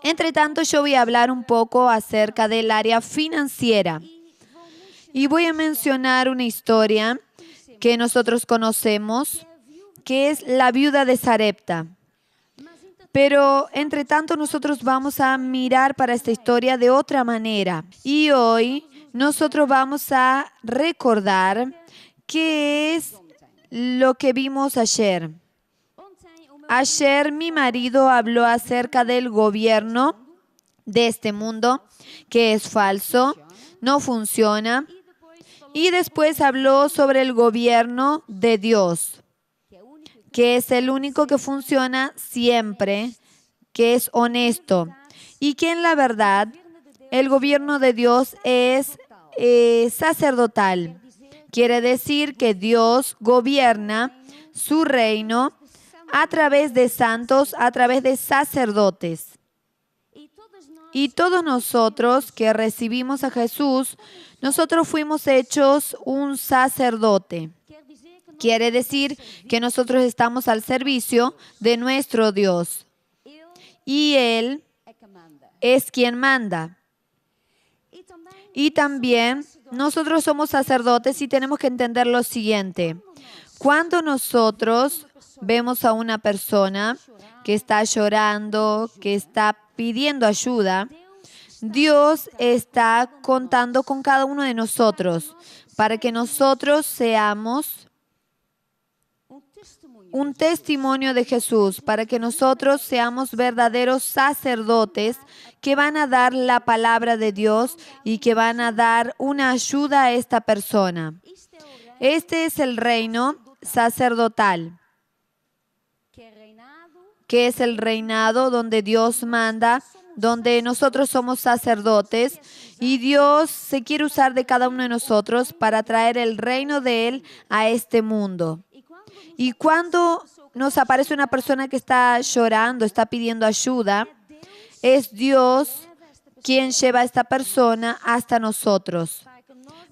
Entre tanto, yo voy a hablar un poco acerca del área financiera y voy a mencionar una historia que nosotros conocemos, que es la viuda de Sarepta. Pero, entre tanto, nosotros vamos a mirar para esta historia de otra manera. Y hoy nosotros vamos a recordar qué es lo que vimos ayer. Ayer mi marido habló acerca del gobierno de este mundo, que es falso, no funciona. Y después habló sobre el gobierno de Dios, que es el único que funciona siempre, que es honesto. Y que en la verdad el gobierno de Dios es sacerdotal. Quiere decir que Dios gobierna su reino a través de santos, a través de sacerdotes. Y todos nosotros que recibimos a Jesús, nosotros fuimos hechos un sacerdote. Quiere decir que nosotros estamos al servicio de nuestro Dios. Y Él es quien manda. Y también nosotros somos sacerdotes y tenemos que entender lo siguiente. Cuando nosotros vemos a una persona que está llorando, que está pidiendo ayuda, Dios está contando con cada uno de nosotros para que nosotros seamos un testimonio de Jesús, para que nosotros seamos verdaderos sacerdotes que van a dar la palabra de Dios y que van a dar una ayuda a esta persona. Este es el reino sacerdotal, que es el reinado donde Dios manda, donde nosotros somos sacerdotes y Dios se quiere usar de cada uno de nosotros para traer el reino de Él a este mundo. Y cuando nos aparece una persona que está llorando, está pidiendo ayuda, es Dios quien lleva a esta persona hasta nosotros,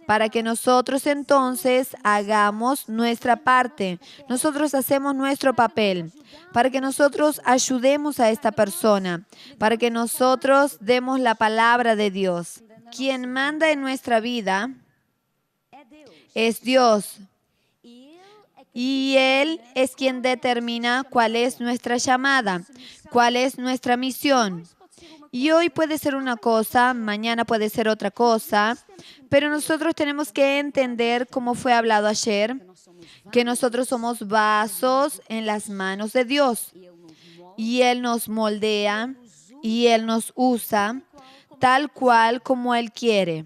para que nosotros entonces hagamos nuestra parte. Nosotros hacemos nuestro papel, para que nosotros ayudemos a esta persona, para que nosotros demos la palabra de Dios. Quien manda en nuestra vida es Dios. Y Él es quien determina cuál es nuestra llamada, cuál es nuestra misión. Y hoy puede ser una cosa, mañana puede ser otra cosa, pero nosotros tenemos que entender, como fue hablado ayer, que nosotros somos vasos en las manos de Dios. Y Él nos moldea y Él nos usa tal cual como Él quiere.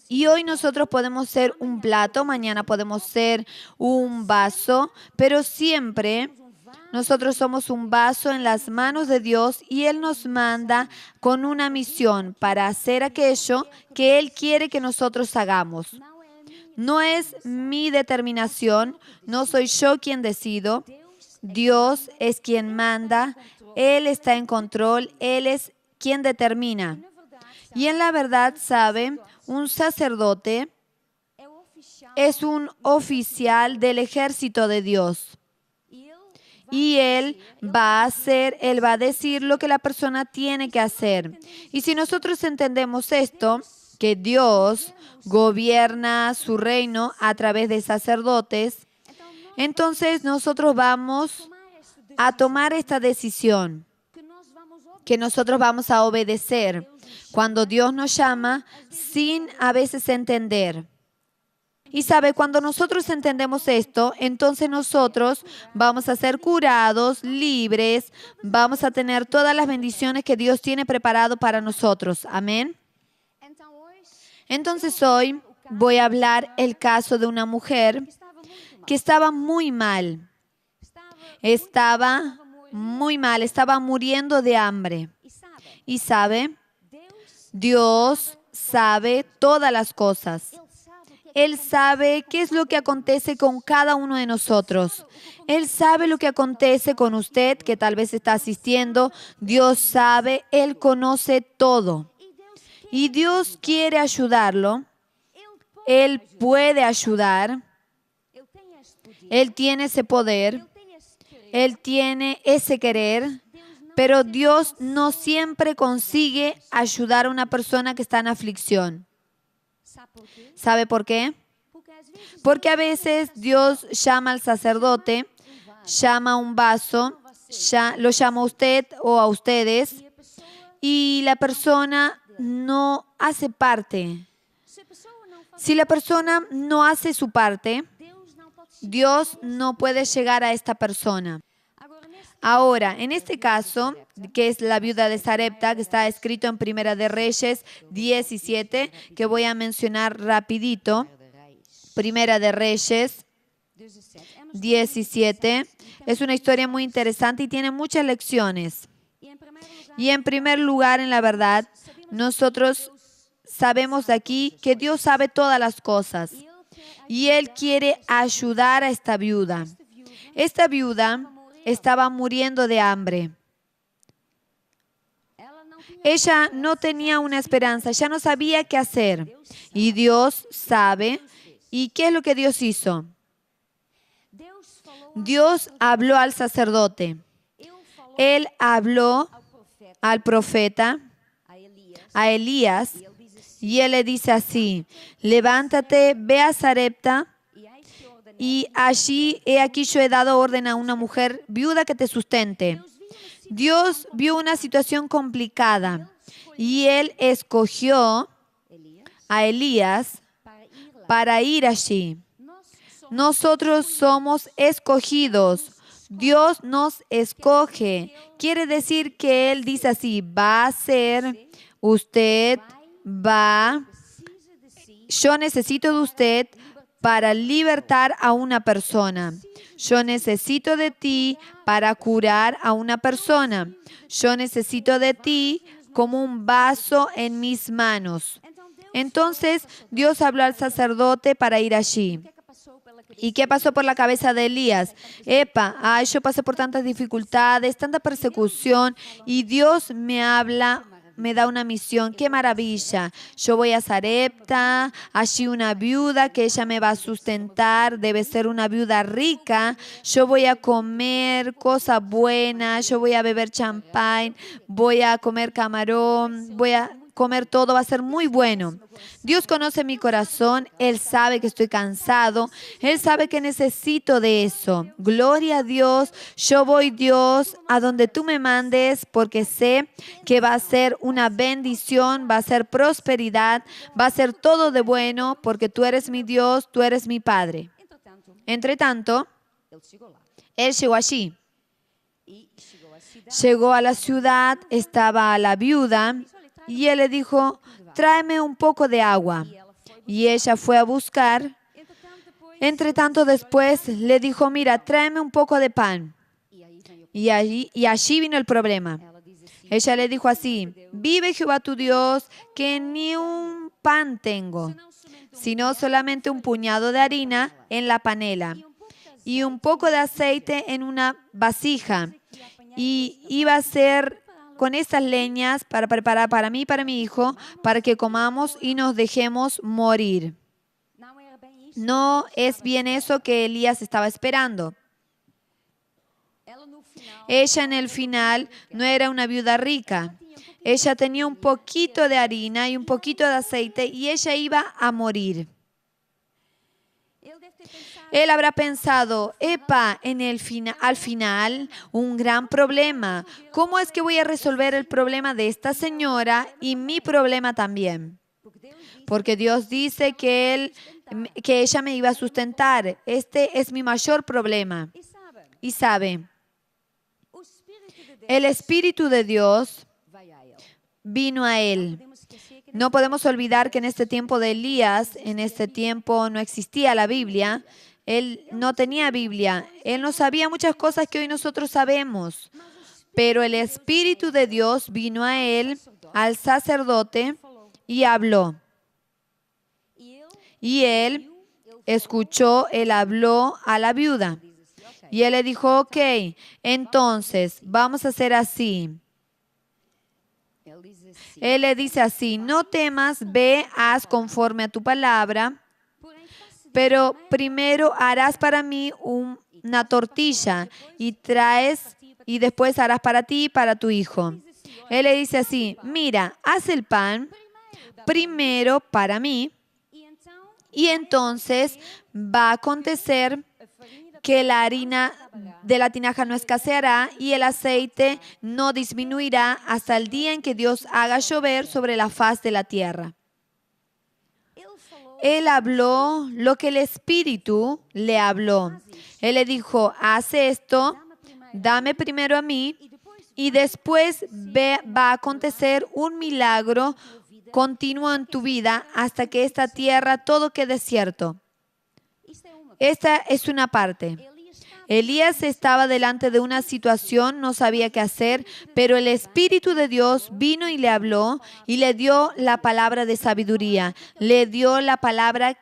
Y hoy nosotros podemos ser un plato, mañana podemos ser un vaso, pero siempre nosotros somos un vaso en las manos de Dios y Él nos manda con una misión para hacer aquello que Él quiere que nosotros hagamos. No es mi determinación, no soy yo quien decido, Dios es quien manda, Él está en control, Él es quien determina. Y en la verdad, ¿sabe? Un sacerdote es un oficial del ejército de Dios. Y él va a decir lo que la persona tiene que hacer. Y si nosotros entendemos esto, que Dios gobierna su reino a través de sacerdotes, entonces nosotros vamos a tomar esta decisión, que nosotros vamos a obedecer cuando Dios nos llama sin a veces entender. Y sabe, cuando nosotros entendemos esto, entonces nosotros vamos a ser curados, libres, vamos a tener todas las bendiciones que Dios tiene preparado para nosotros. Amén. Entonces hoy voy a hablar el caso de una mujer que estaba muy mal. Estaba muy mal, estaba muriendo de hambre. Y sabe, Dios sabe todas las cosas. Él sabe qué es lo que acontece con cada uno de nosotros. Él sabe lo que acontece con usted, que tal vez está asistiendo. Dios sabe, Él conoce todo. Y Dios quiere ayudarlo. Él puede ayudar. Él tiene ese poder. Él tiene ese querer. Pero Dios no siempre consigue ayudar a una persona que está en aflicción. ¿Sabe por qué? Porque a veces Dios llama al sacerdote, llama a un vaso, lo llama a usted o a ustedes, y la persona no hace parte. Si la persona no hace su parte, Dios no puede llegar a esta persona. Ahora, en este caso, que es la viuda de Sarepta, que está escrito en Primera de Reyes 17, que voy a mencionar rapidito. Primera de Reyes 17. Es una historia muy interesante y tiene muchas lecciones. Y en primer lugar, en la verdad, nosotros sabemos de aquí que Dios sabe todas las cosas. Y Él quiere ayudar a esta viuda. Esta viuda estaba muriendo de hambre. Ella no tenía una esperanza, ya no sabía qué hacer. Y Dios sabe. ¿Y qué es lo que Dios hizo? Dios habló al sacerdote. Él habló al profeta, a Elías, y él le dice así: levántate, ve a Sarepta, y allí, he aquí yo he dado orden a una mujer viuda que te sustente. Dios vio una situación complicada y Él escogió a Elías para ir allí. Nosotros somos escogidos. Dios nos escoge. Quiere decir que Él dice así: va a ser, usted va, yo necesito de usted para libertar a una persona. Yo necesito de ti para curar a una persona. Yo necesito de ti como un vaso en mis manos. Entonces Dios habló al sacerdote para ir allí. ¿Y qué pasó por la cabeza de Elías? Yo pasé por tantas dificultades, tanta persecución, y Dios me habla, me da una misión. ¡Qué maravilla! Yo voy a Sarepta, allí una viuda que ella me va a sustentar, debe ser una viuda rica. Yo voy a comer cosas buenas, yo voy a beber champán, voy a comer camarón, voy a comer todo, va a ser muy bueno. Dios conoce mi corazón, Él sabe que estoy cansado, Él sabe que necesito de eso. Gloria a Dios, yo voy, Dios, a donde tú me mandes, porque sé que va a ser una bendición, va a ser prosperidad, va a ser todo de bueno, porque tú eres mi Dios, tú eres mi Padre. Entre tanto, Él llegó allí. Llegó a la ciudad, estaba la viuda, y él le dijo: tráeme un poco de agua. Y ella fue a buscar. Entre tanto, después le dijo: mira, tráeme un poco de pan. Y allí vino el problema. Ella le dijo así: vive Jehová tu Dios, que ni un pan tengo, sino solamente un puñado de harina en la panela y un poco de aceite en una vasija. Y iba a ser con estas leñas para preparar para mí y para mi hijo, para que comamos y nos dejemos morir. No es bien eso que Elías estaba esperando. Ella en el final no era una viuda rica. Ella tenía un poquito de harina y un poquito de aceite y ella iba a morir. Él habrá pensado: al final, un gran problema. ¿Cómo es que voy a resolver el problema de esta señora y mi problema también? Porque Dios dice que ella me iba a sustentar. Este es mi mayor problema. Y sabe, el Espíritu de Dios vino a él. No podemos olvidar que en este tiempo de Elías, en este tiempo no existía la Biblia. Él no tenía Biblia. Él no sabía muchas cosas que hoy nosotros sabemos. Pero el Espíritu de Dios vino a él, al sacerdote, y habló. Y él escuchó, él habló a la viuda. Y él le dijo: ok, entonces vamos a hacer así. Él le dice así: no temas, ve, haz conforme a tu palabra, pero primero harás para mí una tortilla y traes y después harás para ti y para tu hijo. Él le dice así, mira, haz el pan primero para mí y entonces va a acontecer que la harina de la tinaja no escaseará y el aceite no disminuirá hasta el día en que Dios haga llover sobre la faz de la tierra. Él habló lo que el Espíritu le habló. Él le dijo, haz esto, dame primero a mí y después va a acontecer un milagro continuo en tu vida hasta que esta tierra todo quede desierto. Esta es una parte. Elías estaba delante de una situación, no sabía qué hacer, pero el Espíritu de Dios vino y le habló y le dio la palabra de sabiduría, le dio la palabra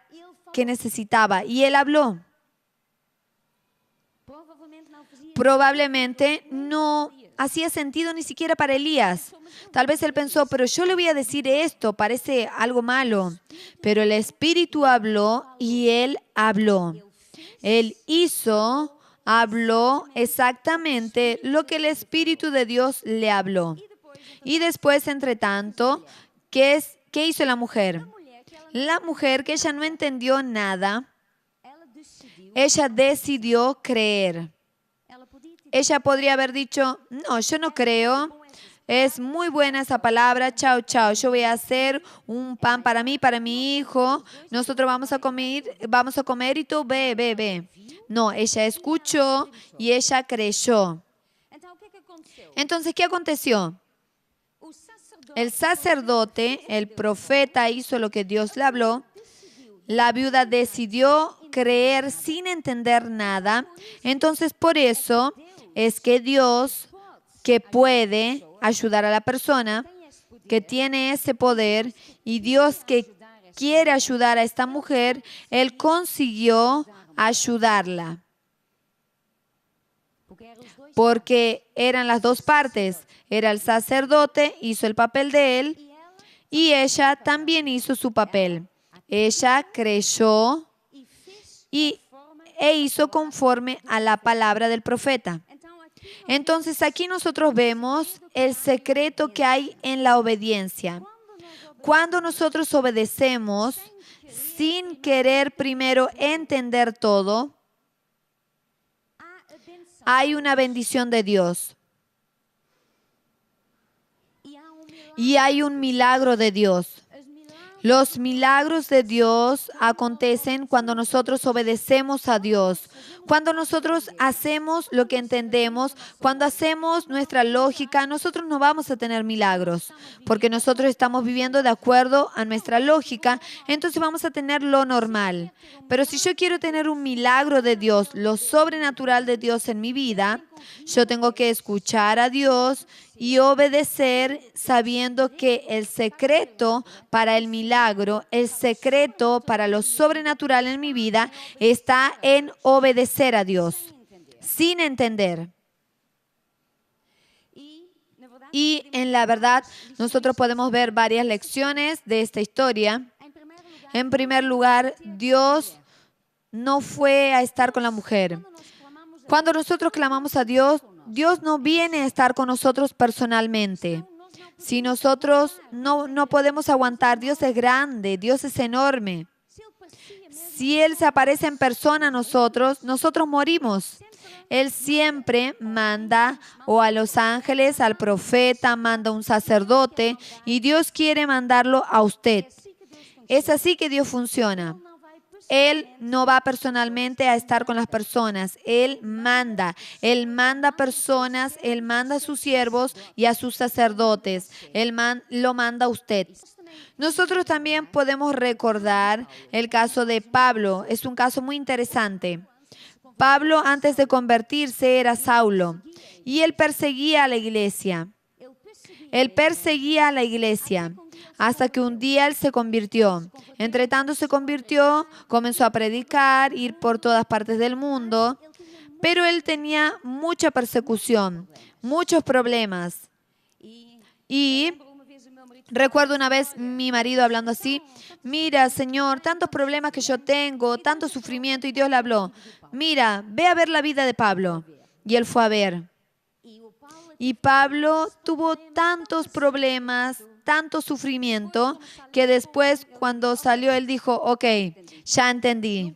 que necesitaba y él habló. Probablemente no hacía sentido ni siquiera para Elías. Tal vez él pensó, pero yo le voy a decir esto, parece algo malo. Pero el Espíritu habló y él habló. Él habló exactamente lo que el Espíritu de Dios le habló. Y después, entre tanto, ¿qué hizo la mujer? La mujer, que ella no entendió nada, ella decidió creer. Ella podría haber dicho, no, yo no creo, es muy buena esa palabra, chao, chao, yo voy a hacer un pan para mí, para mi hijo, nosotros vamos a comer y tú ve. No, ella escuchó y ella creyó. Entonces, ¿qué aconteció? El sacerdote, el profeta hizo lo que Dios le habló. La viuda decidió creer sin entender nada. Entonces, por eso es que Dios, que puede ayudar a la persona, que tiene ese poder, y Dios que quiere ayudar a esta mujer, Él consiguió ayudarla. Porque eran las dos partes. Era el sacerdote, hizo el papel de él, y ella también hizo su papel. Ella creyó e hizo conforme a la palabra del profeta. Entonces aquí nosotros vemos el secreto que hay en la obediencia. Cuando nosotros obedecemos sin querer primero entender todo, hay una bendición de Dios. Y hay un milagro de Dios. Los milagros de Dios acontecen cuando nosotros obedecemos a Dios, cuando nosotros hacemos lo que entendemos, cuando hacemos nuestra lógica, nosotros no vamos a tener milagros, porque nosotros estamos viviendo de acuerdo a nuestra lógica, entonces vamos a tener lo normal. Pero si yo quiero tener un milagro de Dios, lo sobrenatural de Dios en mi vida, yo tengo que escuchar a Dios y obedecer sabiendo que el secreto para el milagro, el secreto para lo sobrenatural en mi vida está en obedecer a Dios, sin entender. Y en la verdad, nosotros podemos ver varias lecciones de esta historia. En primer lugar, Dios no fue a estar con la mujer. Cuando nosotros clamamos a Dios, Dios no viene a estar con nosotros personalmente. Si nosotros no podemos aguantar, Dios es grande, Dios es enorme. Si Él se aparece en persona a nosotros morimos. Él siempre manda o a los ángeles, al profeta, manda un sacerdote y Dios quiere mandarlo a usted. Es así que Dios funciona. Él no va personalmente a estar con las personas. Él manda personas, Él manda a sus siervos y a sus sacerdotes. Él lo manda a usted. Nosotros también podemos recordar el caso de Pablo. Es un caso muy interesante. Pablo, antes de convertirse, era Saulo y él perseguía a la iglesia. Él perseguía a la iglesia hasta que un día él se convirtió. Entre tanto se convirtió, comenzó a predicar, ir por todas partes del mundo, pero él tenía mucha persecución, muchos problemas. Y recuerdo una vez mi marido hablando así, mira, Señor, tantos problemas que yo tengo, tanto sufrimiento, y Dios le habló, mira, ve a ver la vida de Pablo. Y él fue a ver. Y Pablo tuvo tantos problemas, tanto sufrimiento, que después cuando salió él dijo, ok, ya entendí.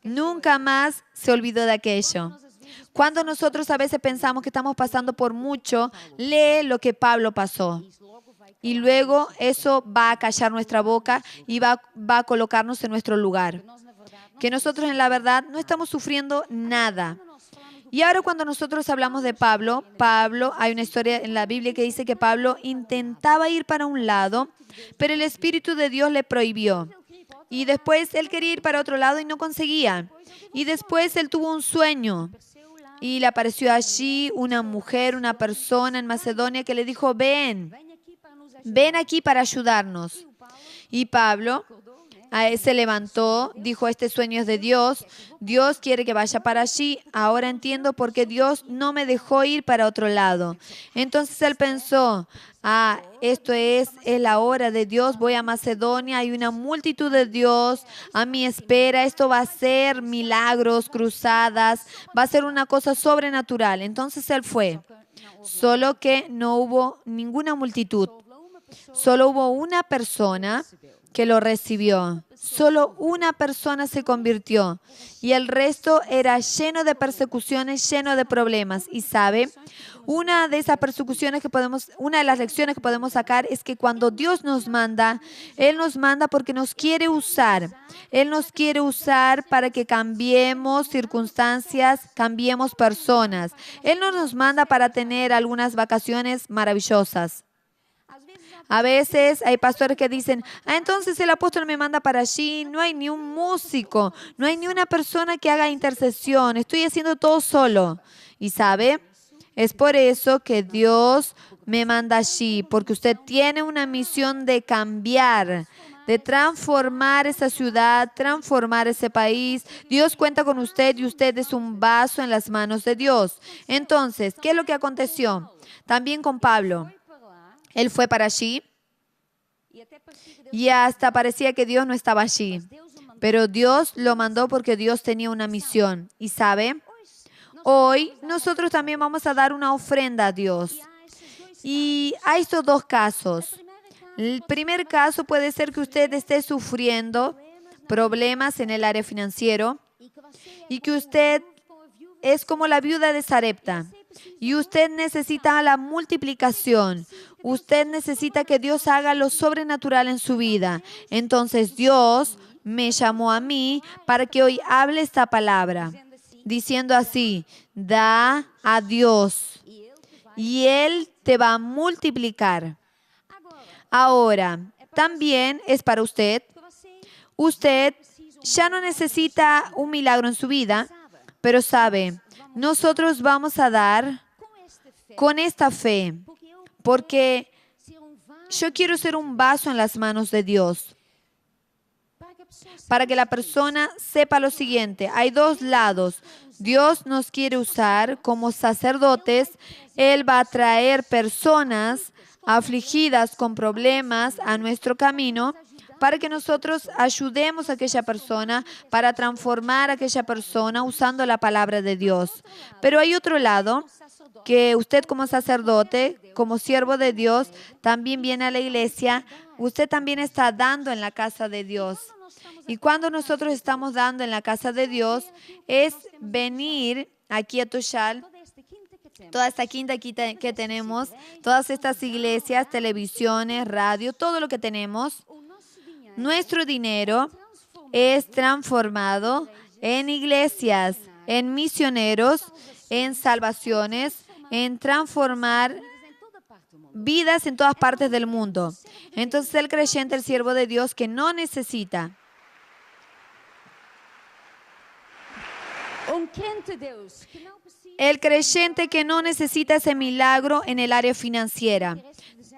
Nunca más se olvidó de aquello. Cuando nosotros a veces pensamos que estamos pasando por mucho, lee lo que Pablo pasó. Y luego eso va a callar nuestra boca y va a colocarnos en nuestro lugar. Que nosotros en la verdad no estamos sufriendo nada. Y ahora cuando nosotros hablamos de Pablo, hay una historia en la Biblia que dice que Pablo intentaba ir para un lado, pero el Espíritu de Dios le prohibió. Y después él quería ir para otro lado y no conseguía. Y después él tuvo un sueño. Y le apareció allí una mujer, una persona en Macedonia que le dijo, ven aquí para ayudarnos. Y Pablo se levantó, dijo, este sueño es de Dios, Dios quiere que vaya para allí, ahora entiendo por qué Dios no me dejó ir para otro lado. Entonces él pensó, esto es la hora de Dios, voy a Macedonia, hay una multitud de Dios a mi espera, esto va a ser milagros, cruzadas, va a ser una cosa sobrenatural. Entonces él fue, solo que no hubo ninguna multitud, solo hubo una persona que lo recibió. Solo una persona se convirtió y el resto era lleno de persecuciones, lleno de problemas. Y sabe, una de esas persecuciones una de las lecciones que podemos sacar es que cuando Dios nos manda, Él nos manda porque nos quiere usar. Él nos quiere usar para que cambiemos circunstancias, cambiemos personas. Él no nos manda para tener algunas vacaciones maravillosas. A veces hay pastores que dicen, entonces el apóstol me manda para allí, no hay ni un músico, no hay ni una persona que haga intercesión, estoy haciendo todo solo. Y sabe, es por eso que Dios me manda allí, porque usted tiene una misión de cambiar, de transformar esa ciudad, transformar ese país. Dios cuenta con usted y usted es un vaso en las manos de Dios. Entonces, ¿qué es lo que aconteció? También con Pablo. Él fue para allí y hasta parecía que Dios no estaba allí. Pero Dios lo mandó porque Dios tenía una misión. Y sabe, hoy nosotros también vamos a dar una ofrenda a Dios. Y hay estos dos casos. El primer caso puede ser que usted esté sufriendo problemas en el área financiero y que usted es como la viuda de Sarepta. Y usted necesita la multiplicación. Usted necesita que Dios haga lo sobrenatural en su vida. Entonces Dios me llamó a mí para que hoy hable esta palabra, diciendo así, da a Dios y Él te va a multiplicar. Ahora, también es para usted. Usted ya no necesita un milagro en su vida, pero sabe, nosotros vamos a dar con esta fe, porque yo quiero ser un vaso en las manos de Dios. Para que la persona sepa lo siguiente, hay dos lados. Dios nos quiere usar como sacerdotes. Él va a traer personas afligidas con problemas a nuestro camino para que nosotros ayudemos a aquella persona, para transformar a aquella persona usando la palabra de Dios. Pero hay otro lado, que usted como sacerdote, como siervo de Dios, también viene a la iglesia, usted también está dando en la casa de Dios. Y cuando nosotros estamos dando en la casa de Dios, es venir aquí a Toshal, toda esta quinta que tenemos, todas estas iglesias, televisiones, radio, todo lo que tenemos, nuestro dinero es transformado en iglesias, en misioneros, en salvaciones, en transformar vidas en todas partes del mundo. Entonces el creyente, el siervo de Dios que no necesita. El creyente que no necesita ese milagro en el área financiera.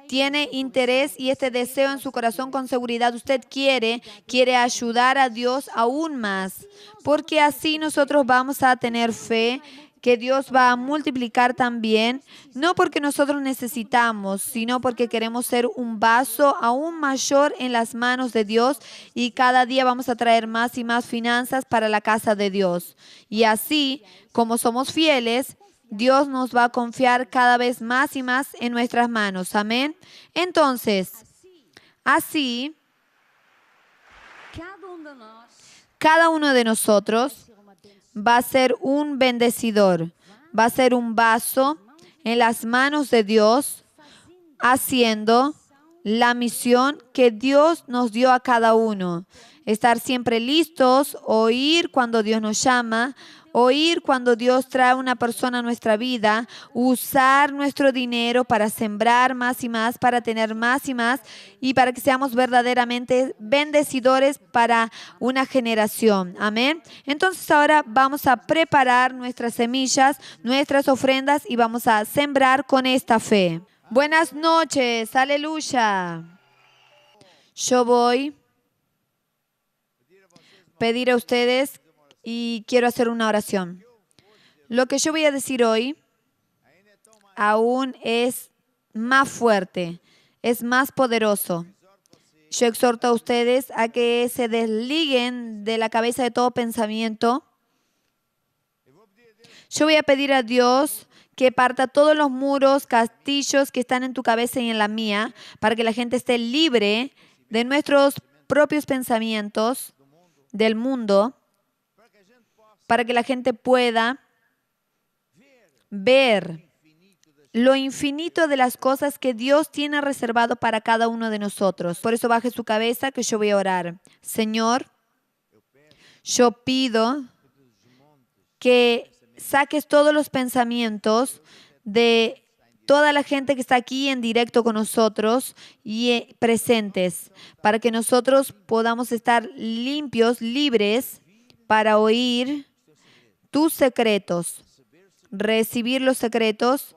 Tiene interés y este deseo en su corazón con seguridad. Usted quiere ayudar a Dios aún más, porque así nosotros vamos a tener fe que Dios va a multiplicar también, no porque nosotros necesitamos, sino porque queremos ser un vaso aún mayor en las manos de Dios y cada día vamos a traer más y más finanzas para la casa de Dios. Y así, como somos fieles, Dios nos va a confiar cada vez más y más en nuestras manos. Amén. Entonces, así, cada uno de nosotros va a ser un bendecidor, va a ser un vaso en las manos de Dios, haciendo la misión que Dios nos dio a cada uno. Estar siempre listos, oír cuando Dios nos llama, oír cuando Dios trae una persona a nuestra vida, usar nuestro dinero para sembrar más y más, para tener más y más y para que seamos verdaderamente bendecidores para una generación. Amén. Entonces ahora vamos a preparar nuestras semillas, nuestras ofrendas y vamos a sembrar con esta fe. Buenas noches, aleluya. Yo voy a pedir a ustedes y quiero hacer una oración. Lo que yo voy a decir hoy aún es más fuerte, es más poderoso. Yo exhorto a ustedes a que se desliguen de la cabeza de todo pensamiento. Yo voy a pedir a Dios que parta todos los muros, castillos que están en tu cabeza y en la mía, para que la gente esté libre de nuestros propios pensamientos del mundo, para que la gente pueda ver lo infinito de las cosas que Dios tiene reservado para cada uno de nosotros. Por eso baje su cabeza que yo voy a orar. Señor, yo pido que saques todos los pensamientos de toda la gente que está aquí en directo con nosotros y presentes, para que nosotros podamos estar limpios, libres, para oír tus secretos, recibir los secretos,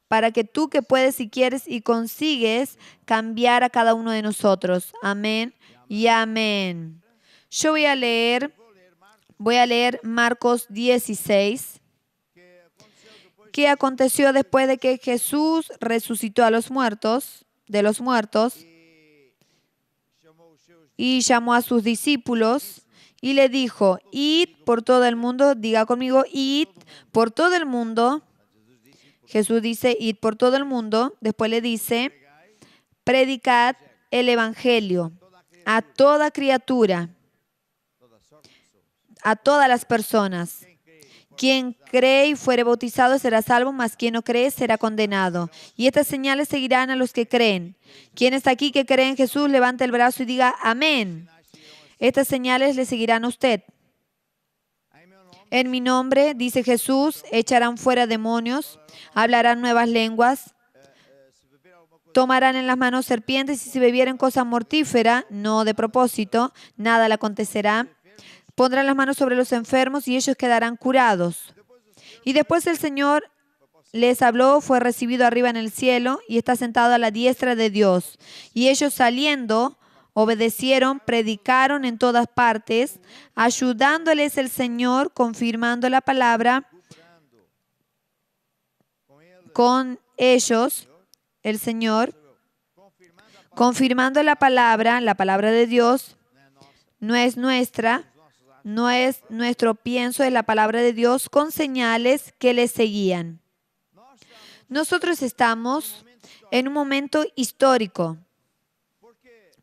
para que tú que puedes y quieres y consigues cambiar a cada uno de nosotros. Amén y amén. Yo voy a leer Marcos 16. ¿Qué aconteció después de que Jesús resucitó de los muertos y llamó a sus discípulos y le dijo, id por todo el mundo, diga conmigo, id por todo el mundo. Jesús dice, id por todo el mundo. Después le dice, predicad el evangelio a toda criatura, a todas las personas. Quien cree y fuere bautizado será salvo, mas quien no cree será condenado. Y estas señales seguirán a los que creen. Quien está aquí que cree en Jesús, levante el brazo y diga amén. Estas señales le seguirán a usted. En mi nombre, dice Jesús, echarán fuera demonios, hablarán nuevas lenguas, tomarán en las manos serpientes y si bebieren cosa mortífera, no de propósito, nada le acontecerá. Pondrán las manos sobre los enfermos y ellos quedarán curados. Y después el Señor les habló, fue recibido arriba en el cielo y está sentado a la diestra de Dios. Y ellos saliendo, obedecieron, predicaron en todas partes, ayudándoles el Señor, confirmando la palabra con ellos, el Señor, confirmando la palabra de Dios, no es nuestra, no es nuestro pienso, es la palabra de Dios con señales que le seguían. Nosotros estamos en un momento histórico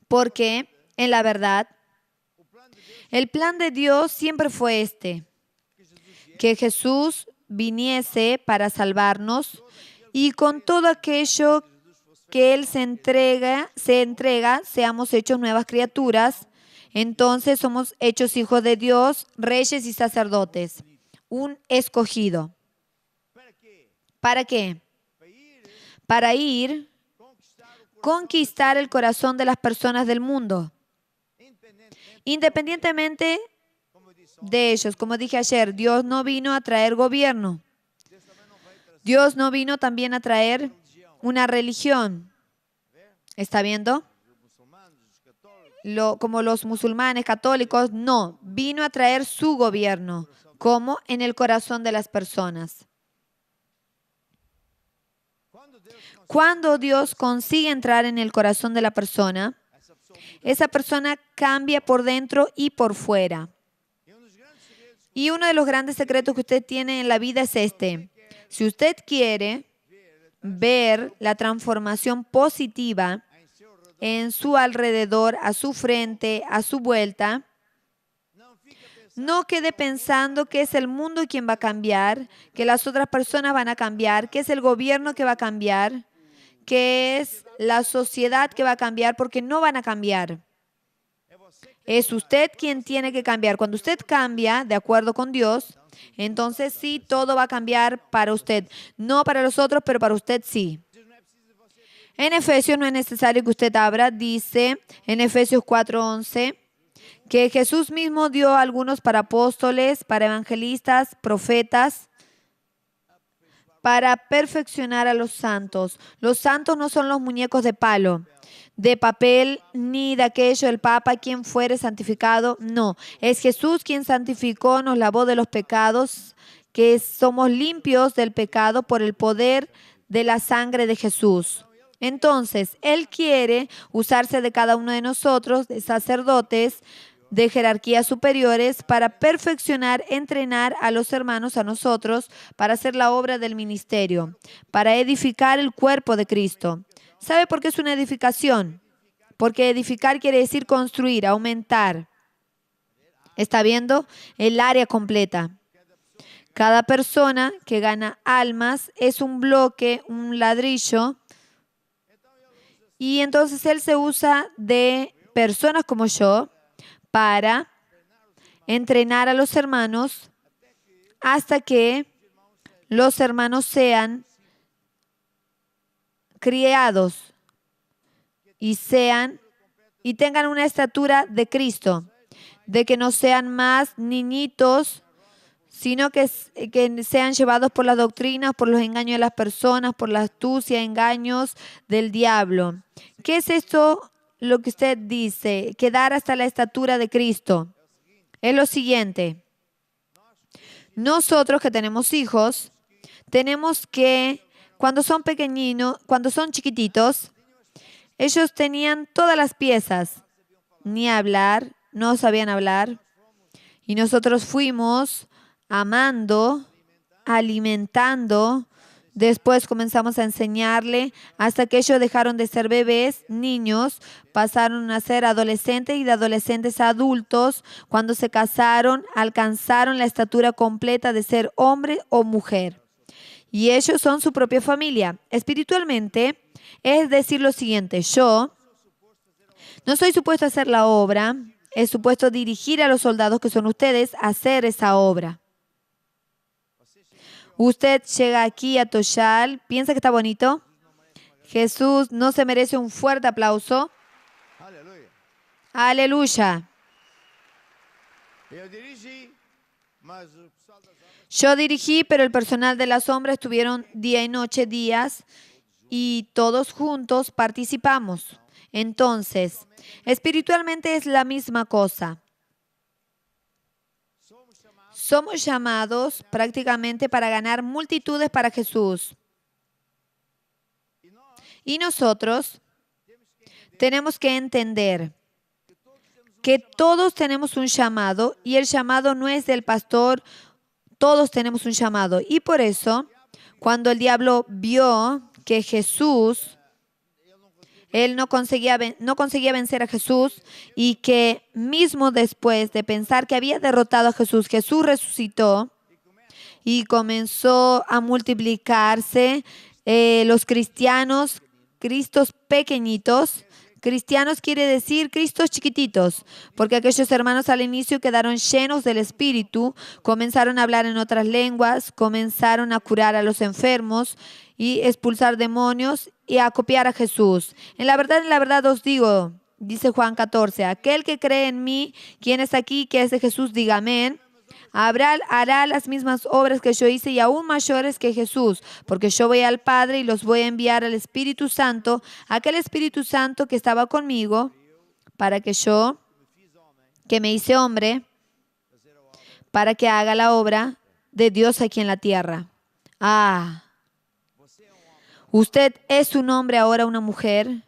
porque, en la verdad, el plan de Dios siempre fue que Jesús viniese para salvarnos y con todo aquello que Él se entrega, seamos hechos nuevas criaturas. Entonces somos hechos hijos de Dios, reyes y sacerdotes, un escogido. ¿Para qué? Para ir, conquistar el corazón de las personas del mundo, independientemente de ellos. Como dije ayer, Dios no vino a traer gobierno. Dios no vino también a traer una religión. ¿Está viendo? Como los musulmanes, católicos, no. Vino a traer su gobierno, como en el corazón de las personas. Cuando Dios consigue entrar en el corazón de la persona, esa persona cambia por dentro y por fuera. Y uno de los grandes secretos que usted tiene en la vida es Si usted quiere ver la transformación positiva en su alrededor, a su frente, a su vuelta, no quede pensando que es el mundo quien va a cambiar, que las otras personas van a cambiar, que es el gobierno que va a cambiar, que es la sociedad que va a cambiar, porque no van a cambiar. Es usted quien tiene que cambiar. Cuando usted cambia de acuerdo con Dios, entonces sí, todo va a cambiar para usted. No para los otros, pero para usted sí. En Efesios no es necesario que usted abra, dice en Efesios 4:11, que Jesús mismo dio a algunos para apóstoles, para evangelistas, profetas, para perfeccionar a los santos. Los santos no son los muñecos de palo, de papel, ni de aquello, el Papa, quien fuere santificado. No, es Jesús quien santificó, nos lavó de los pecados, que somos limpios del pecado por el poder de la sangre de Jesús. Entonces, Él quiere usarse de cada uno de nosotros, de sacerdotes, de jerarquías superiores, para perfeccionar, entrenar a los hermanos, a nosotros, para hacer la obra del ministerio, para edificar el cuerpo de Cristo. ¿Sabe por qué es una edificación? Porque edificar quiere decir construir, aumentar. ¿Está viendo? El área completa. Cada persona que gana almas es un bloque, un ladrillo, y entonces Él se usa de personas como yo para entrenar a los hermanos hasta que los hermanos sean criados y tengan una estatura de Cristo, de que no sean más niñitos, sino que sean llevados por las doctrinas, por los engaños de las personas, por la astucia, engaños del diablo. ¿Qué es esto? Lo que usted dice, quedar hasta la estatura de Cristo. Es lo siguiente. Nosotros que tenemos hijos, tenemos que, cuando son pequeñinos, cuando son chiquititos, ellos tenían todas las piezas, ni hablar, no sabían hablar. Y nosotros fuimos amando, alimentando. Después comenzamos a enseñarle hasta que ellos dejaron de ser bebés, niños, pasaron a ser adolescentes y de adolescentes a adultos. Cuando se casaron, alcanzaron la estatura completa de ser hombre o mujer. Y ellos son su propia familia. Espiritualmente, es decir lo siguiente: yo no soy supuesto a hacer la obra, es supuesto dirigir a los soldados que son ustedes a hacer esa obra. Usted llega aquí a Toshal, ¿piensa que está bonito? Jesús no se merece un fuerte aplauso. Aleluya. Yo dirigí, pero el personal de la sombra estuvieron día y noche, días, y todos juntos participamos. Entonces, espiritualmente es la misma cosa. Somos llamados prácticamente para ganar multitudes para Jesús. Y nosotros tenemos que entender que todos tenemos un llamado y el llamado no es del pastor, todos tenemos un llamado. Y por eso, cuando el diablo vio que Jesús, él no conseguía vencer a Jesús y que mismo después de pensar que había derrotado a Jesús, Jesús resucitó y comenzó a multiplicarse los cristianos, Cristos pequeñitos. Cristianos quiere decir Cristos chiquititos, porque aquellos hermanos al inicio quedaron llenos del Espíritu, comenzaron a hablar en otras lenguas, comenzaron a curar a los enfermos y expulsar demonios y a copiar a Jesús. En la verdad os digo, dice Juan 14, aquel que cree en mí, quien es aquí, que es de Jesús, diga amén. Hará las mismas obras que yo hice y aún mayores que Jesús, porque yo voy al Padre y los voy a enviar al Espíritu Santo, aquel Espíritu Santo que estaba conmigo, para que yo, que me hice hombre, para que haga la obra de Dios aquí en la tierra. Usted es un hombre, ahora una mujer,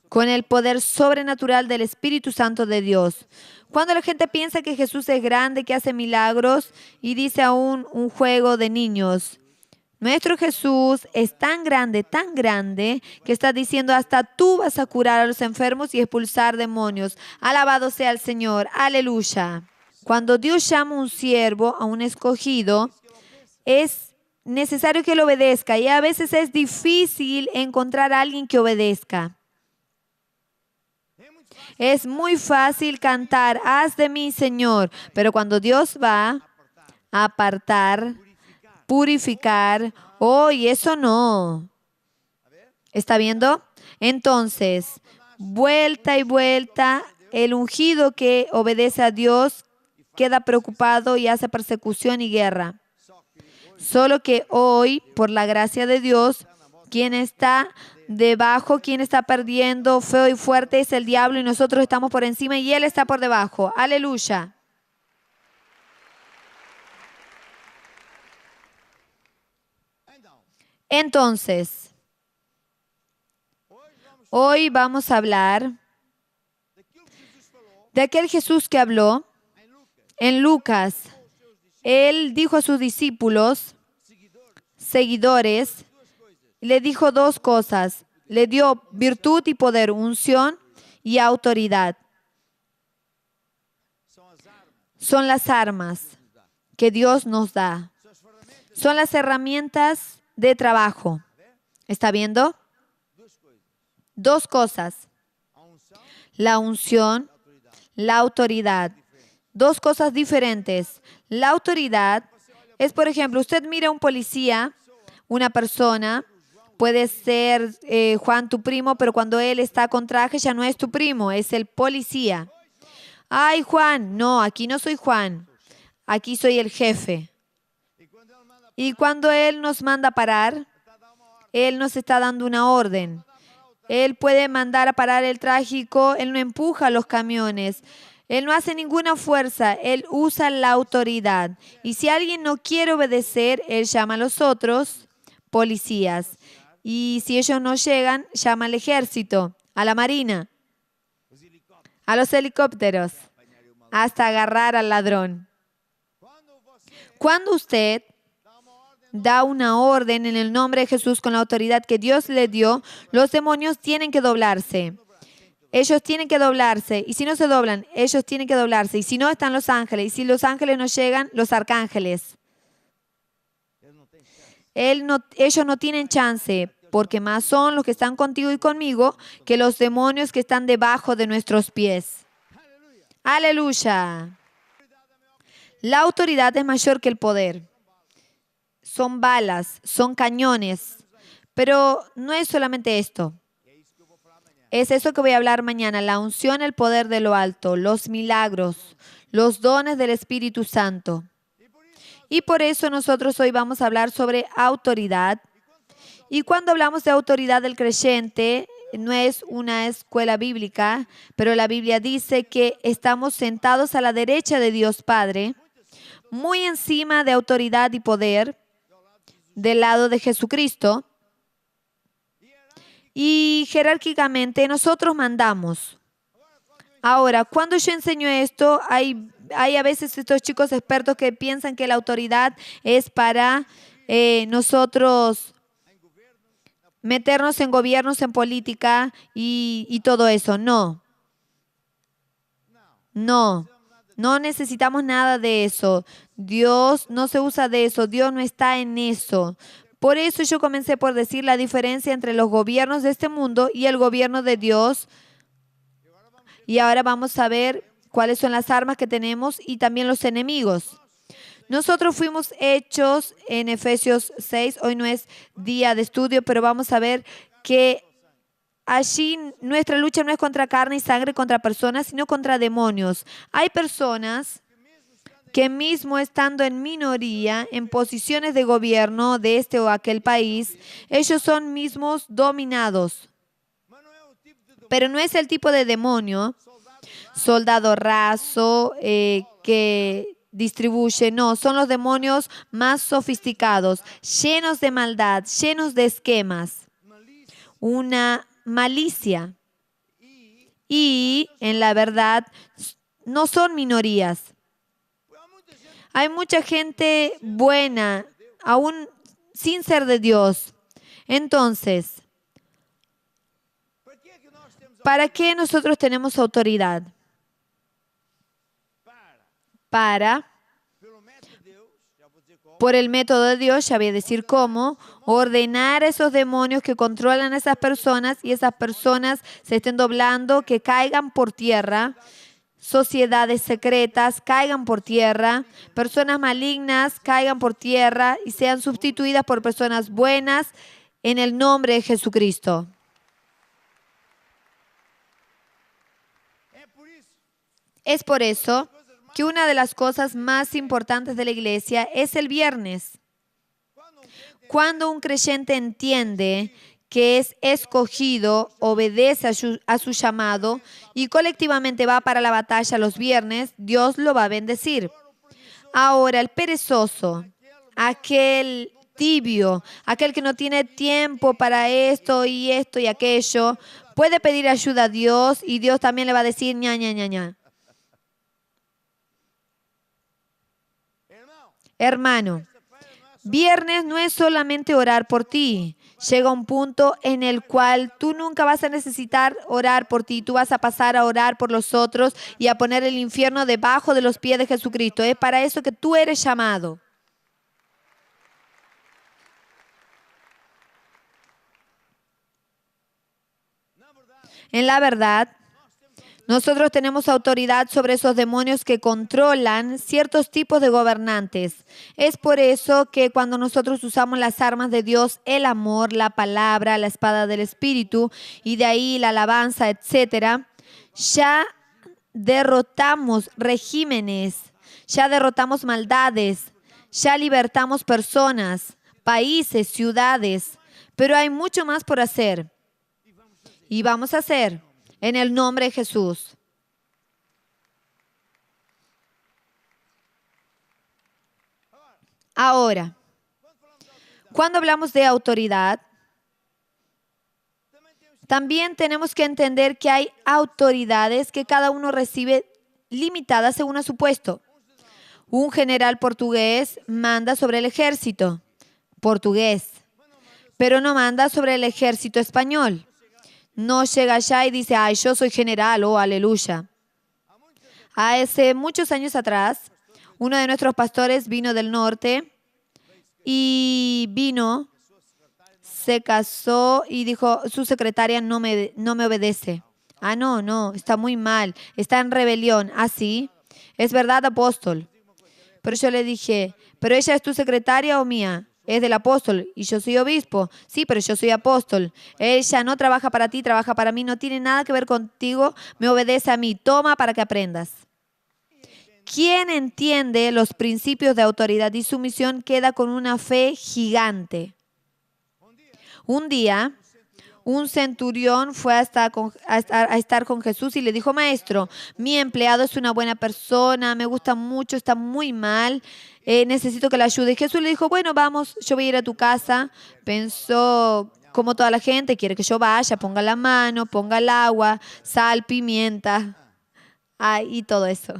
con el poder sobrenatural del Espíritu Santo de Dios. Cuando la gente piensa que Jesús es grande, que hace milagros, y dice aún un juego de niños, Nuestro Jesús es tan grande, que está diciendo, hasta tú vas a curar a los enfermos y expulsar demonios. Alabado sea el Señor. Aleluya. Cuando Dios llama a un siervo, a un escogido, es necesario que él obedezca y a veces es difícil encontrar a alguien que obedezca. Es muy fácil cantar, haz de mí, Señor, pero cuando Dios va a apartar, purificar, y eso no. ¿Está viendo? Entonces, vuelta y vuelta, el ungido que obedece a Dios queda preocupado y hace persecución y guerra. Solo que hoy, por la gracia de Dios, quien está debajo, quien está perdiendo feo y fuerte es el diablo y nosotros estamos por encima y él está por debajo. Aleluya. Entonces, hoy vamos a hablar de aquel Jesús que habló en Lucas. Él dijo a sus discípulos, seguidores, le dijo dos cosas. Le dio virtud y poder, unción y autoridad. Son las armas que Dios nos da. Son las herramientas de trabajo. ¿Está viendo? Dos cosas. La unción, la autoridad. Dos cosas diferentes. La autoridad es, por ejemplo, usted mira a un policía, una persona, puede ser Juan tu primo, pero cuando él está con traje ya no es tu primo, es el policía. Ay, Juan, no, aquí no soy Juan, aquí soy el jefe. Y cuando él nos manda a parar, él nos está dando una orden. Él puede mandar a parar el tráfico, él no empuja los camiones. Él no hace ninguna fuerza, él usa la autoridad. Y si alguien no quiere obedecer, él llama a los otros policías. Y si ellos no llegan, llama al ejército, a la marina, a los helicópteros, hasta agarrar al ladrón. Cuando usted da una orden en el nombre de Jesús con la autoridad que Dios le dio, los demonios tienen que doblarse. Ellos tienen que doblarse. Y si no se doblan, ellos tienen que doblarse. Y si no, están los ángeles. Y si los ángeles no llegan, los arcángeles. Ellos no tienen chance, porque más son los que están contigo y conmigo que los demonios que están debajo de nuestros pies. Aleluya. La autoridad es mayor que el poder. Son balas, son cañones. Pero no es solamente esto. Es eso que voy a hablar mañana, la unción, el poder de lo alto, los milagros, los dones del Espíritu Santo. Y por eso nosotros hoy vamos a hablar sobre autoridad. Y cuando hablamos de autoridad del creyente, no es una escuela bíblica, pero la Biblia dice que estamos sentados a la derecha de Dios Padre, muy encima de autoridad y poder, del lado de Jesucristo. Y jerárquicamente nosotros mandamos. Ahora, cuando yo enseño esto, hay a veces estos chicos expertos que piensan que la autoridad es para nosotros meternos en gobiernos, en política y todo eso. No. No necesitamos nada de eso. Dios no se usa de eso. Dios no está en eso. Por eso yo comencé por decir la diferencia entre los gobiernos de este mundo y el gobierno de Dios. Y ahora vamos a ver cuáles son las armas que tenemos y también los enemigos. Nosotros fuimos hechos en Efesios 6. Hoy no es día de estudio, pero vamos a ver que allí nuestra lucha no es contra carne y sangre, contra personas, sino contra demonios. Hay personas que mismo estando en minoría, en posiciones de gobierno de este o aquel país, ellos son mismos dominados. Pero no es el tipo de demonio, soldado raso, que distribuye. No, son los demonios más sofisticados, llenos de maldad, llenos de esquemas. Una malicia. Y en la verdad no son minorías. Hay mucha gente buena, aún sin ser de Dios. Entonces, ¿para qué nosotros tenemos autoridad? Por el método de Dios, ya voy a decir cómo, ordenar a esos demonios que controlan a esas personas y esas personas se estén doblando, que caigan por tierra, sociedades secretas caigan por tierra, personas malignas caigan por tierra y sean sustituidas por personas buenas en el nombre de Jesucristo. Es por eso que una de las cosas más importantes de la iglesia es el viernes. Cuando un creyente entiende que es escogido, obedece a su llamado y colectivamente va para la batalla los viernes, Dios lo va a bendecir. Ahora, el perezoso, aquel tibio, aquel que no tiene tiempo para esto y aquello, puede pedir ayuda a Dios y Dios también le va a decir ña, ña, ña, ña. Hermano, viernes no es solamente orar por ti. Llega un punto en el cual tú nunca vas a necesitar orar por ti. Tú vas a pasar a orar por los otros y a poner el infierno debajo de los pies de Jesucristo. Es para eso que tú eres llamado. En la verdad, nosotros tenemos autoridad sobre esos demonios que controlan ciertos tipos de gobernantes. Es por eso que cuando nosotros usamos las armas de Dios, el amor, la palabra, la espada del Espíritu y de ahí la alabanza, etcétera, ya derrotamos regímenes, ya derrotamos maldades, ya libertamos personas, países, ciudades, pero hay mucho más por hacer. Y vamos a hacer. En el nombre de Jesús. Ahora, cuando hablamos de autoridad, también tenemos que entender que hay autoridades que cada uno recibe limitadas según a su puesto. Un general portugués manda sobre el ejército portugués, pero no manda sobre el ejército español. No llega allá y dice, ay, yo soy general, oh, aleluya. Hace muchos años atrás, uno de nuestros pastores vino del norte y se casó y dijo, su secretaria no me obedece. Ah, no, está muy mal, está en rebelión. Ah, sí, es verdad, apóstol. Pero yo le dije, ¿pero ella es tu secretaria o mía? Es del apóstol y yo soy obispo. Sí, pero yo soy apóstol. Ella no trabaja para ti, trabaja para mí, no tiene nada que ver contigo, me obedece a mí. Toma para que aprendas. Quien entiende los principios de autoridad y sumisión queda con una fe gigante. Un día, un centurión fue a estar con Jesús y le dijo, maestro, mi empleado es una buena persona, me gusta mucho, está muy mal, necesito que le ayude. Y Jesús le dijo, bueno, vamos, yo voy a ir a tu casa. Pensó, como toda la gente, quiere que yo vaya, ponga la mano, ponga el agua, sal, pimienta, y todo eso.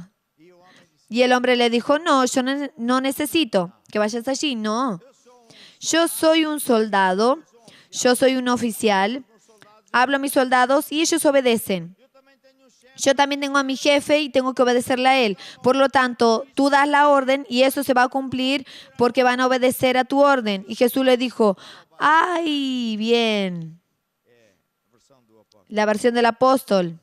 Y el hombre le dijo, no, yo no necesito que vayas allí, no. Yo soy un soldado, yo soy un oficial, hablo a mis soldados y ellos obedecen. Yo también tengo a mi jefe y tengo que obedecerle a él. Por lo tanto, tú das la orden y eso se va a cumplir porque van a obedecer a tu orden. Y Jesús le dijo, ¡ay, bien! La versión del apóstol.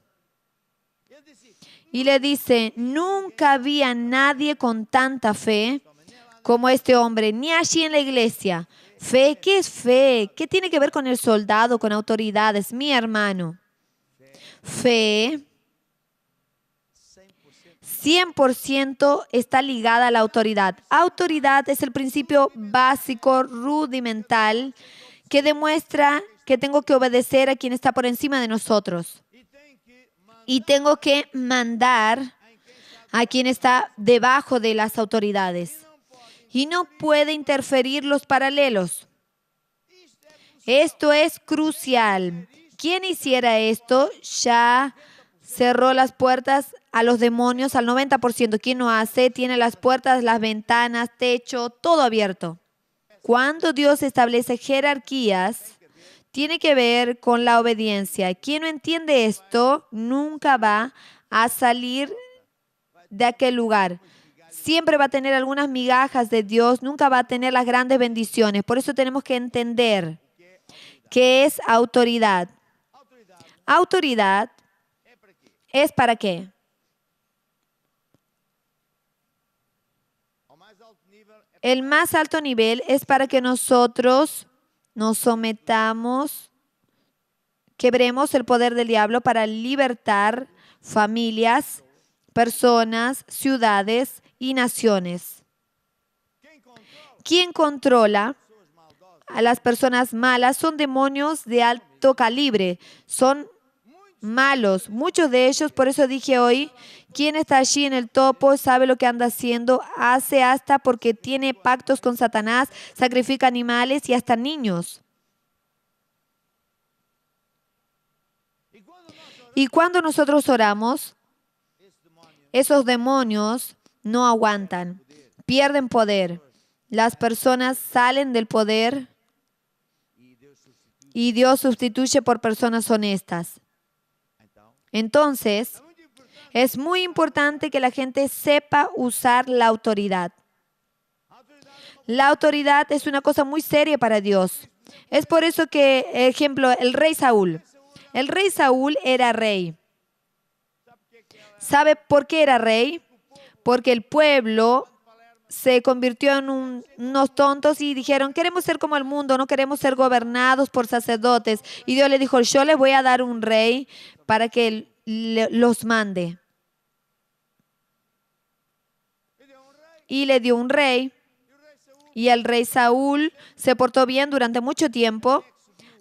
Y le dice, nunca había nadie con tanta fe como este hombre, ni allí en la iglesia. Fe, ¿qué es fe? ¿Qué tiene que ver con el soldado, con autoridades? Mi hermano. Fe 100% está ligada a la autoridad. Autoridad es el principio básico, rudimental, que demuestra que tengo que obedecer a quien está por encima de nosotros. Y tengo que mandar a quien está debajo de las autoridades. Y no puede interferir los paralelos. Esto es crucial. Quien hiciera esto ya cerró las puertas a los demonios al 90%. Quien no hace, tiene las puertas, las ventanas, techo, todo abierto. Cuando Dios establece jerarquías, tiene que ver con la obediencia. Quien no entiende esto nunca va a salir de aquel lugar. Siempre va a tener algunas migajas de Dios, nunca va a tener las grandes bendiciones. Por eso tenemos que entender qué es autoridad. Autoridad es para qué. El más alto nivel es para que nosotros nos sometamos, quebremos el poder del diablo para libertar familias, personas, ciudades y naciones. ¿Quién controla a las personas malas? Son demonios de alto calibre, son malos, muchos de ellos. Por eso dije hoy, ¿quién está allí en el topo? Sabe lo que anda haciendo, hace hasta porque tiene pactos con Satanás, sacrifica animales y hasta niños. Y cuando nosotros oramos, esos demonios no aguantan, pierden poder. Las personas salen del poder y Dios sustituye por personas honestas. Entonces, es muy importante que la gente sepa usar la autoridad. La autoridad es una cosa muy seria para Dios. Es por eso que, ejemplo, el rey Saúl. El rey Saúl era rey. ¿Sabe por qué era rey? Porque el pueblo se convirtió en unos tontos y dijeron, queremos ser como el mundo, no queremos ser gobernados por sacerdotes. Y Dios le dijo, yo les voy a dar un rey para que los mande. Y le dio un rey. Y el rey Saúl se portó bien durante mucho tiempo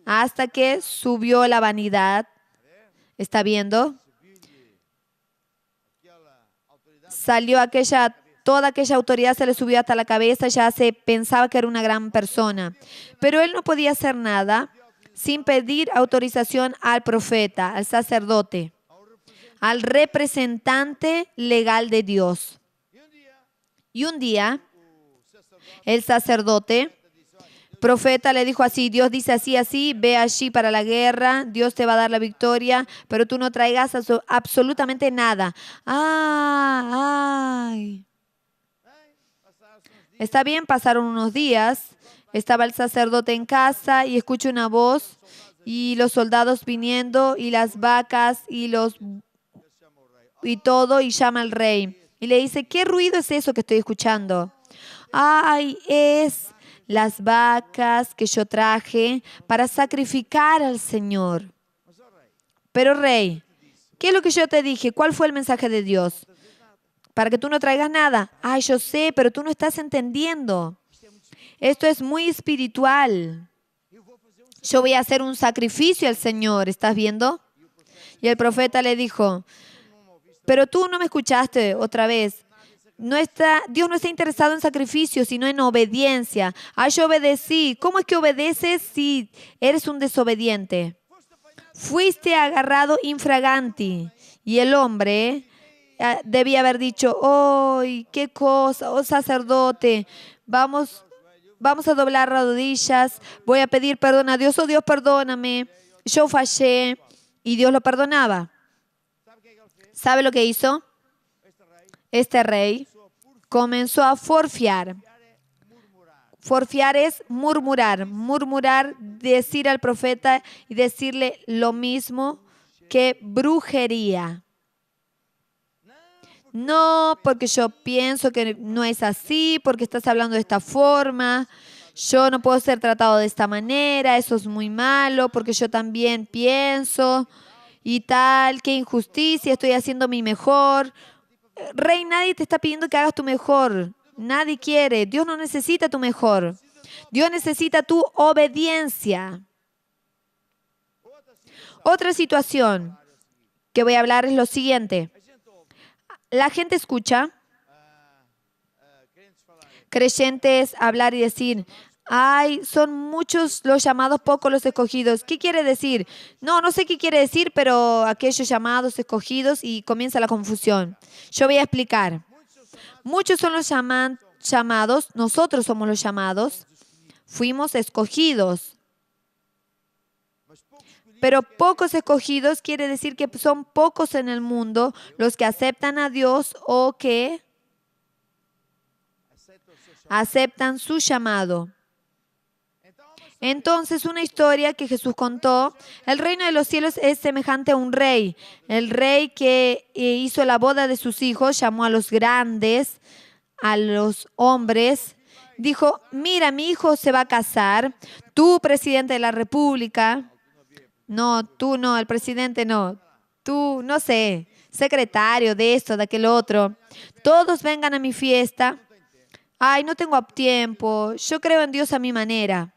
hasta que subió la vanidad. ¿Está viendo? Salió toda aquella autoridad se le subió hasta la cabeza, ya se pensaba que era una gran persona. Pero él no podía hacer nada sin pedir autorización al profeta, al sacerdote, al representante legal de Dios. Y un día, el sacerdote, profeta, le dijo así, Dios dice así, así, ve allí para la guerra, Dios te va a dar la victoria, pero tú no traigas absolutamente nada. Ay. Está bien, pasaron unos días, estaba el sacerdote en casa y escucha una voz y los soldados viniendo y las vacas y todo, y llama al rey. Y le dice, ¿qué ruido es eso que estoy escuchando? Ay, es las vacas que yo traje para sacrificar al Señor. Pero rey, ¿qué es lo que yo te dije? ¿Cuál fue el mensaje de Dios? Para que tú no traigas nada. Ay, yo sé, pero tú no estás entendiendo. Esto es muy espiritual. Yo voy a hacer un sacrificio al Señor, ¿estás viendo? Y el profeta le dijo, pero tú no me escuchaste otra vez. Dios no está interesado en sacrificio, sino en obediencia. Ah, yo obedecí. ¿Cómo es que obedeces si eres un desobediente? Fuiste agarrado infraganti. Y el hombre debía haber dicho, ¡ay, qué cosa! Oh, sacerdote, vamos a doblar rodillas, voy a pedir perdón a Dios. Oh, Dios, perdóname, yo fallé. Y Dios lo perdonaba. ¿Sabe lo que hizo? Este rey comenzó a forfiar. Forfiar es murmurar. Murmurar, decir al profeta y decirle lo mismo que brujería. No, porque yo pienso que no es así, porque estás hablando de esta forma. Yo no puedo ser tratado de esta manera, eso es muy malo, porque yo también pienso y tal, qué injusticia, estoy haciendo mi mejor. Rey, nadie te está pidiendo que hagas tu mejor. Nadie quiere. Dios no necesita tu mejor. Dios necesita tu obediencia. Otra situación que voy a hablar es lo siguiente. La gente escucha creyentes hablar y decir, ay, son muchos los llamados, pocos los escogidos. ¿Qué quiere decir? No sé qué quiere decir, pero aquellos llamados, escogidos, y comienza la confusión. Yo voy a explicar. Muchos son los llamados, nosotros somos los llamados, fuimos escogidos. Pero pocos escogidos quiere decir que son pocos en el mundo los que aceptan a Dios o que aceptan su llamado. Entonces, una historia que Jesús contó, el reino de los cielos es semejante a un rey. El rey que hizo la boda de sus hijos, llamó a los grandes, a los hombres, dijo, mira, mi hijo se va a casar, tú, presidente de la República, no, tú no, el presidente no, tú, no sé, secretario de esto, de aquel otro, todos vengan a mi fiesta. Ay, no tengo tiempo, yo creo en Dios a mi manera.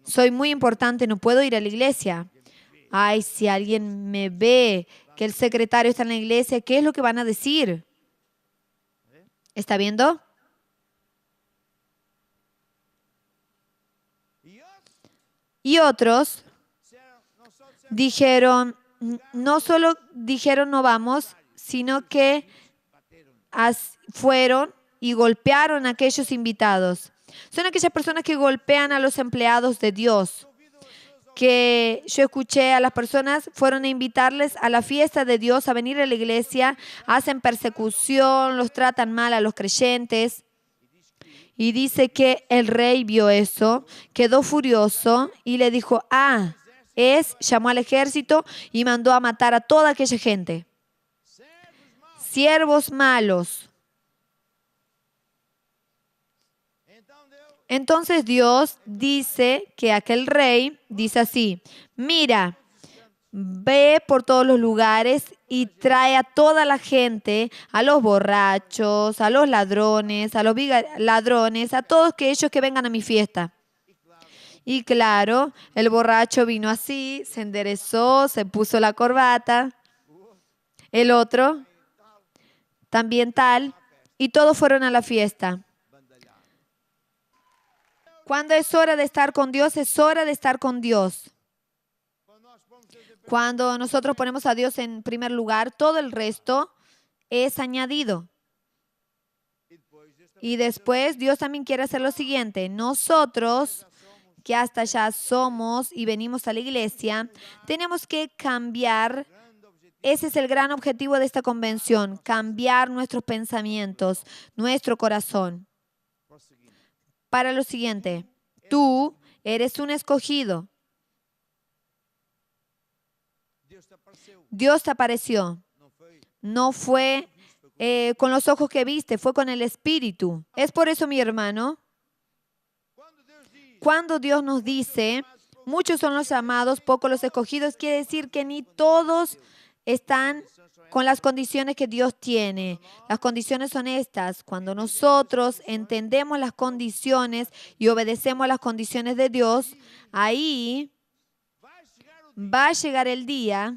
Soy muy importante, no puedo ir a la iglesia. Ay, si alguien me ve que el secretario está en la iglesia, ¿qué es lo que van a decir? ¿Está viendo? Y otros dijeron, no solo dijeron no vamos, sino que fueron y golpearon a aquellos invitados. Son aquellas personas que golpean a los empleados de Dios. Que yo escuché a las personas, fueron a invitarles a la fiesta de Dios, a venir a la iglesia, hacen persecución, los tratan mal a los creyentes. Y dice que el rey vio eso, quedó furioso y le dijo, llamó al ejército y mandó a matar a toda aquella gente. Siervos malos. Entonces Dios dice que aquel rey dice así, mira, ve por todos los lugares y trae a toda la gente, a los borrachos, a los ladrones, a todos ellos que vengan a mi fiesta. Y claro, el borracho vino así, se enderezó, se puso la corbata, el otro también tal, y todos fueron a la fiesta. Cuando es hora de estar con Dios, es hora de estar con Dios. Cuando nosotros ponemos a Dios en primer lugar, todo el resto es añadido. Y después Dios también quiere hacer lo siguiente. Nosotros, que hasta ya somos y venimos a la iglesia, tenemos que cambiar. Ese es el gran objetivo de esta convención, cambiar nuestros pensamientos, nuestro corazón. Para lo siguiente, tú eres un escogido. Dios te apareció. No fue con los ojos que viste, fue con el Espíritu. Es por eso, mi hermano, cuando Dios nos dice, muchos son los llamados, pocos los escogidos, quiere decir que ni todos están con las condiciones que Dios tiene. Las condiciones son estas. Cuando nosotros entendemos las condiciones y obedecemos las condiciones de Dios, ahí va a llegar el día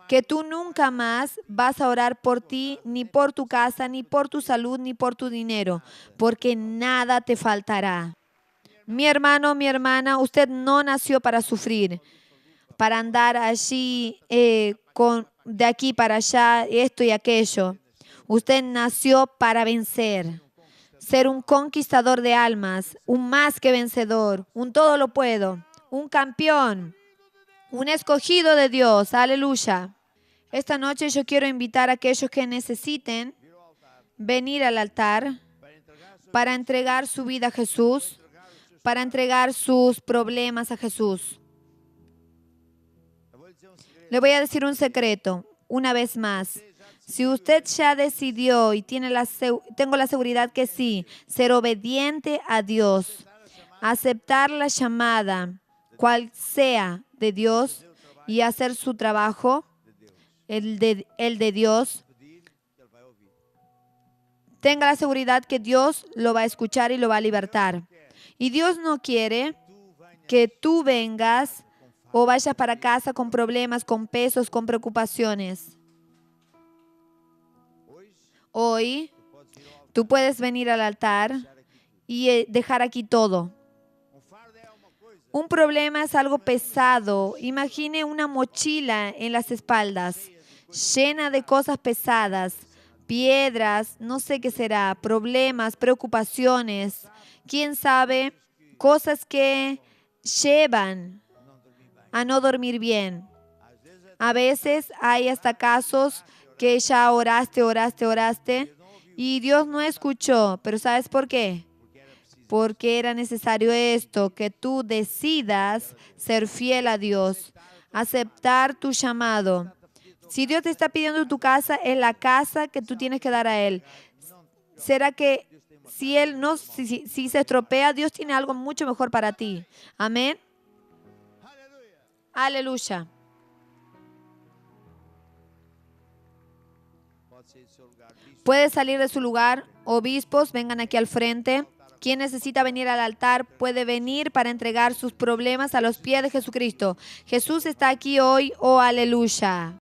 que tú nunca más vas a orar por ti, ni por tu casa, ni por tu salud, ni por tu dinero, porque nada te faltará. Mi hermano, mi hermana, usted no nació para sufrir, para andar allí de aquí para allá, esto y aquello. Usted nació para vencer, ser un conquistador de almas, un más que vencedor, un todo lo puedo, un campeón, un escogido de Dios. Aleluya. Esta noche yo quiero invitar a aquellos que necesiten venir al altar para entregar su vida a Jesús, para entregar sus problemas a Jesús. Le voy a decir un secreto, una vez más. Si usted ya decidió y tengo la seguridad que sí, ser obediente a Dios, aceptar la llamada, cual sea de Dios, y hacer su trabajo, el de Dios, tenga la seguridad que Dios lo va a escuchar y lo va a libertar. Y Dios no quiere que tú vengas o vayas para casa con problemas, con pesos, con preocupaciones. Hoy tú puedes venir al altar y dejar aquí todo. Un problema es algo pesado. Imagine una mochila en las espaldas, llena de cosas pesadas, piedras, no sé qué será, problemas, preocupaciones, ¿Quién sabe? Cosas que llevan a no dormir bien. A veces hay hasta casos que ya oraste y Dios no escuchó. Pero ¿sabes por qué? Porque era necesario esto, que tú decidas ser fiel a Dios, aceptar tu llamado. Si Dios te está pidiendo tu casa, es la casa que tú tienes que dar a Él. ¿Será que si Él no, si se estropea, Dios tiene algo mucho mejor para ti? Amén. Aleluya. Puede salir de su lugar. Obispos, vengan aquí al frente. Quien necesita venir al altar puede venir para entregar sus problemas a los pies de Jesucristo. Jesús está aquí hoy. Oh, aleluya.